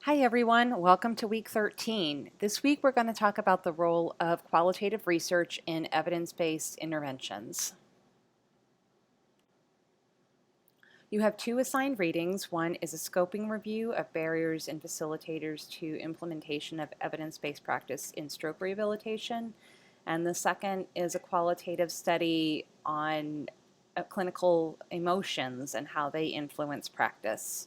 Hi everyone, welcome to week 13. This week we're going to talk about the role of qualitative research in evidence-based interventions. You have two assigned readings. One is a scoping review of barriers and facilitators to implementation of evidence-based practice in stroke rehabilitation, and the second is a qualitative study on clinical emotions and how they influence practice.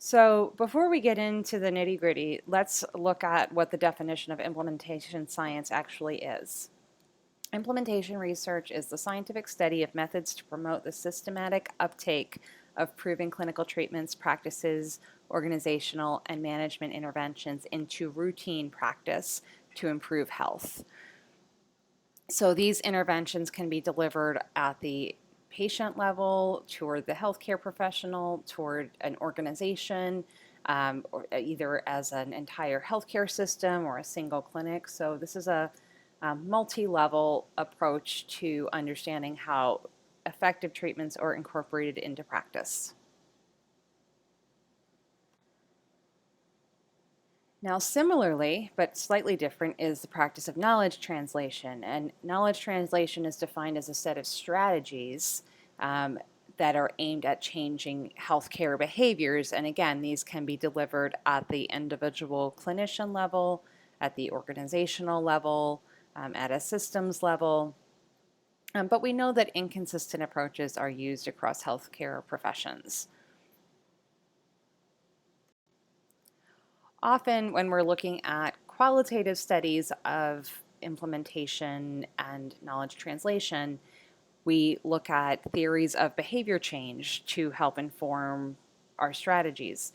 So before we get into the nitty-gritty, let's look at what the definition of implementation science actually is. Implementation research is the scientific study of methods to promote the systematic uptake of proven clinical treatments, practices, organizational, and management interventions into routine practice to improve health. So these interventions can be delivered at the patient level, toward the healthcare professional, toward an organization, or either as an entire healthcare system or a single clinic. So this is a multi-level approach to understanding how effective treatments are incorporated into practice. Now, similarly, but slightly different, is the practice of knowledge translation. And knowledge translation is defined as a set of strategies that are aimed at changing healthcare behaviors. And again, these can be delivered at the individual clinician level, at the organizational level, at a systems level. But we know that inconsistent approaches are used across healthcare professions. Often when we're looking at qualitative studies of implementation and knowledge translation, we look at theories of behavior change to help inform our strategies.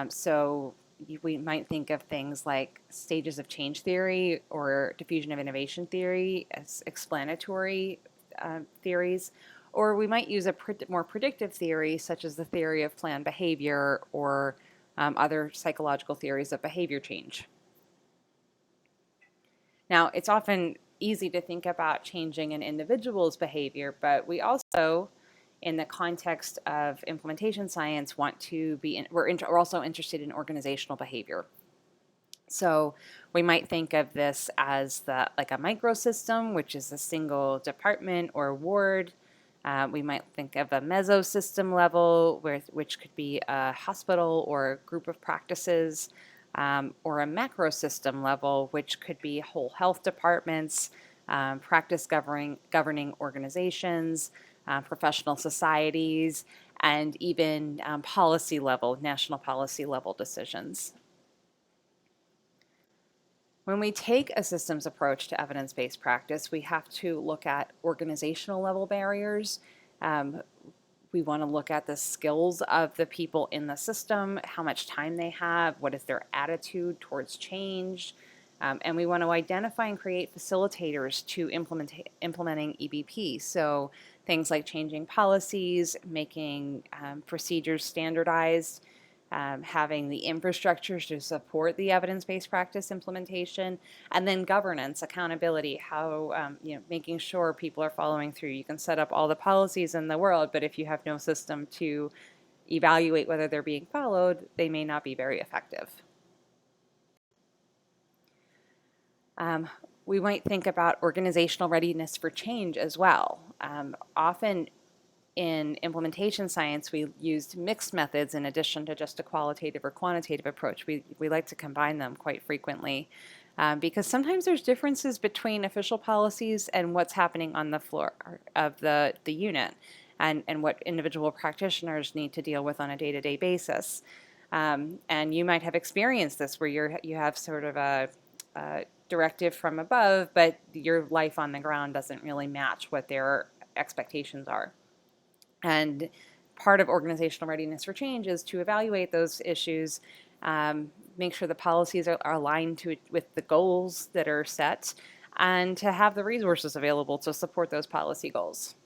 So we might think of things like stages of change theory or diffusion of innovation theory as explanatory theories, or we might use a more predictive theory such as the theory of planned behavior or other psychological theories of behavior change. Now, it's often easy to think about changing an individual's behavior, but we also, in the context of implementation science, want to be, we're also interested in organizational behavior. So we might think of this as like a microsystem, which is a single department or ward. We might think of a mesosystem level, which could be a hospital or a group of practices, or a macrosystem level, which could be whole health departments, practice governing organizations, professional societies, and even policy level, national policy level decisions. When we take a systems approach to evidence-based practice, we have to look at organizational level barriers. We want to look at the skills of the people in the system, how much time they have, what is their attitude towards change, and we want to identify and create facilitators to implementing EBP. So things like changing policies, making procedures standardized, having the infrastructure to support the evidence-based practice implementation, and then governance, accountability, how making sure people are following through. You can set up all the policies in the world, but if you have no system to evaluate whether they're being followed, they may not be very effective. We might think about organizational readiness for change as well. Often in implementation science, we used mixed methods in addition to just a qualitative or quantitative approach. We like to combine them quite frequently because sometimes there's differences between official policies and what's happening on the floor of the unit and what individual practitioners need to deal with on a day-to-day basis. And you might have experienced this where you have sort of a directive from above, but your life on the ground doesn't really match what their expectations are. And part of organizational readiness for change is to evaluate those issues, make sure the policies are aligned with the goals that are set, and to have the resources available to support those policy goals.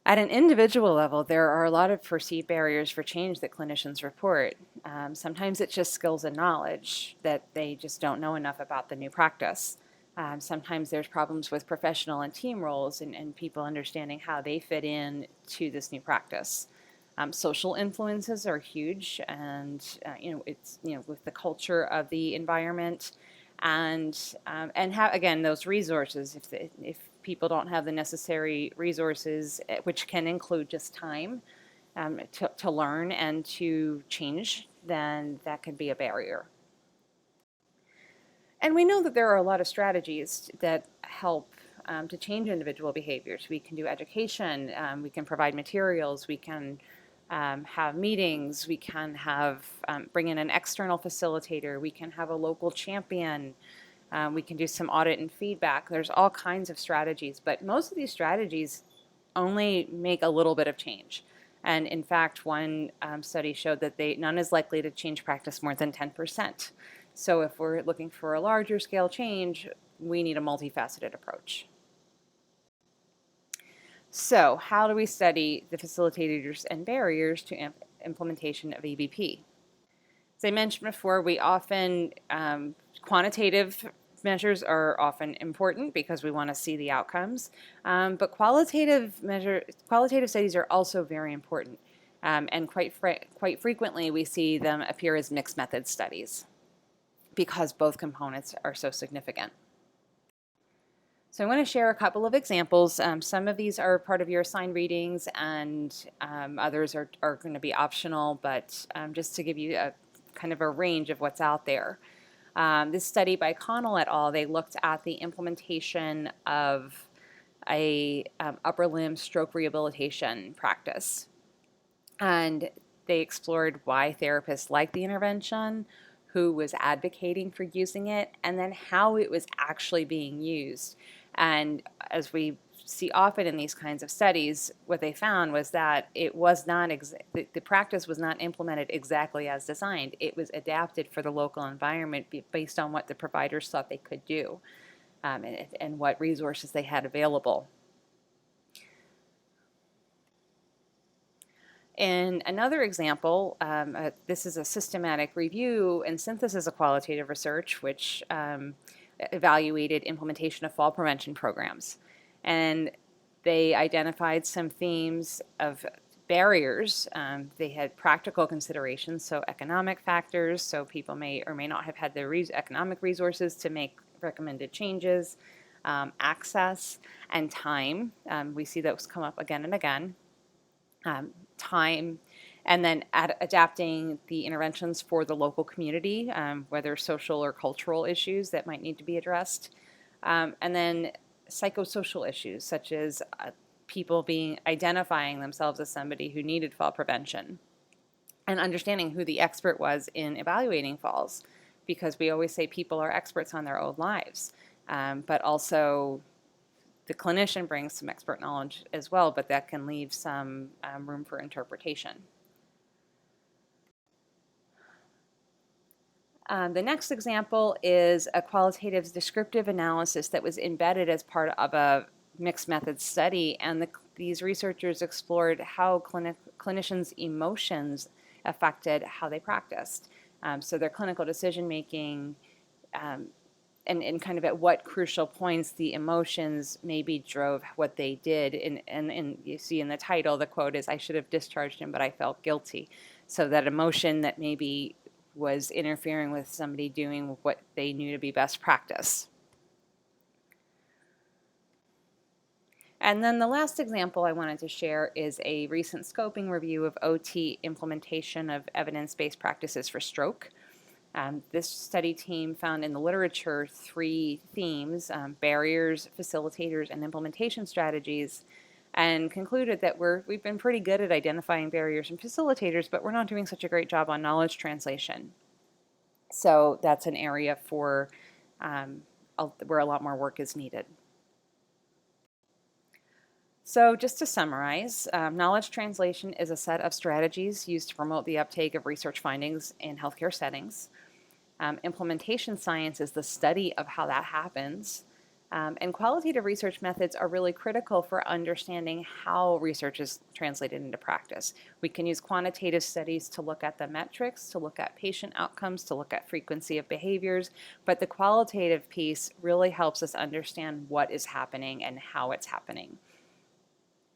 At an individual level, there are a lot of perceived barriers for change that clinicians report. Sometimes it's just skills and knowledge that they just don't know enough about the new practice. Sometimes there's problems with professional and team roles and people understanding how they fit in to this new practice. Social influences are huge, and it's with the culture of the environment, and how, again, those resources. If people don't have the necessary resources, which can include just time, to learn and to change, then that could be a barrier. And we know that there are a lot of strategies that help to change individual behaviors. We can do education, we can provide materials, we can have meetings, we can have bring in an external facilitator, we can have a local champion, we can do some audit and feedback. There's all kinds of strategies, but most of these strategies only make a little bit of change. And in fact, one study showed that none is likely to change practice more than 10%. So if we're looking for a larger scale change, we need a multifaceted approach. So how do we study the facilitators and barriers to implementation of EBP? As I mentioned before, we often, quantitative measures are often important because we want to see the outcomes, but qualitative studies are also very important, and quite frequently we see them appear as mixed method studies because both components are so significant. So I want to share a couple of examples. Some of these are part of your assigned readings, and others are going to be optional, but just to give you a kind of a range of what's out there. This study by Connell et al., they looked at the implementation of a upper limb stroke rehabilitation practice. And they explored why therapists liked the intervention, who was advocating for using it, and then how it was actually being used. And as we see often in these kinds of studies, what they found was that it was not the practice was not implemented exactly as designed. It was adapted for the local environment based on what the providers thought they could do, and what resources they had available. In another example, this is a systematic review and synthesis of qualitative research, which evaluated implementation of fall prevention programs. And they identified some themes of barriers. They had practical considerations, so economic factors, so people may or may not have had the economic resources to make recommended changes, access, and time. We see those come up again and again. Time, and then adapting the interventions for the local community, whether social or cultural issues that might need to be addressed, and then psychosocial issues such as people identifying themselves as somebody who needed fall prevention, and understanding who the expert was in evaluating falls, because we always say people are experts on their own lives, but also the clinician brings some expert knowledge as well, but that can leave some room for interpretation. The next example is a qualitative descriptive analysis that was embedded as part of a mixed method study, and these researchers explored how clinicians' emotions affected how they practiced. So their clinical decision making, and kind of at what crucial points the emotions maybe drove what they did. And you see in the title, the quote is, "I should have discharged him, but I felt guilty." So that emotion that maybe was interfering with somebody doing what they knew to be best practice. And then the last example I wanted to share is a recent scoping review of OT implementation of evidence-based practices for stroke. This study team found in the literature 3 themes: barriers, facilitators, and implementation strategies, and concluded that we've been pretty good at identifying barriers and facilitators, but we're not doing such a great job on knowledge translation. So that's an area where a lot more work is needed. So just to summarize, knowledge translation is a set of strategies used to promote the uptake of research findings in healthcare settings. Implementation science is the study of how that happens. And qualitative research methods are really critical for understanding how research is translated into practice. We can use quantitative studies to look at the metrics, to look at patient outcomes, to look at frequency of behaviors, but the qualitative piece really helps us understand what is happening and how it's happening.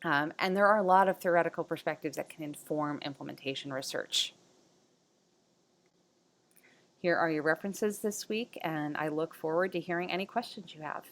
And there are a lot of theoretical perspectives that can inform implementation research. Here are your references this week, and I look forward to hearing any questions you have.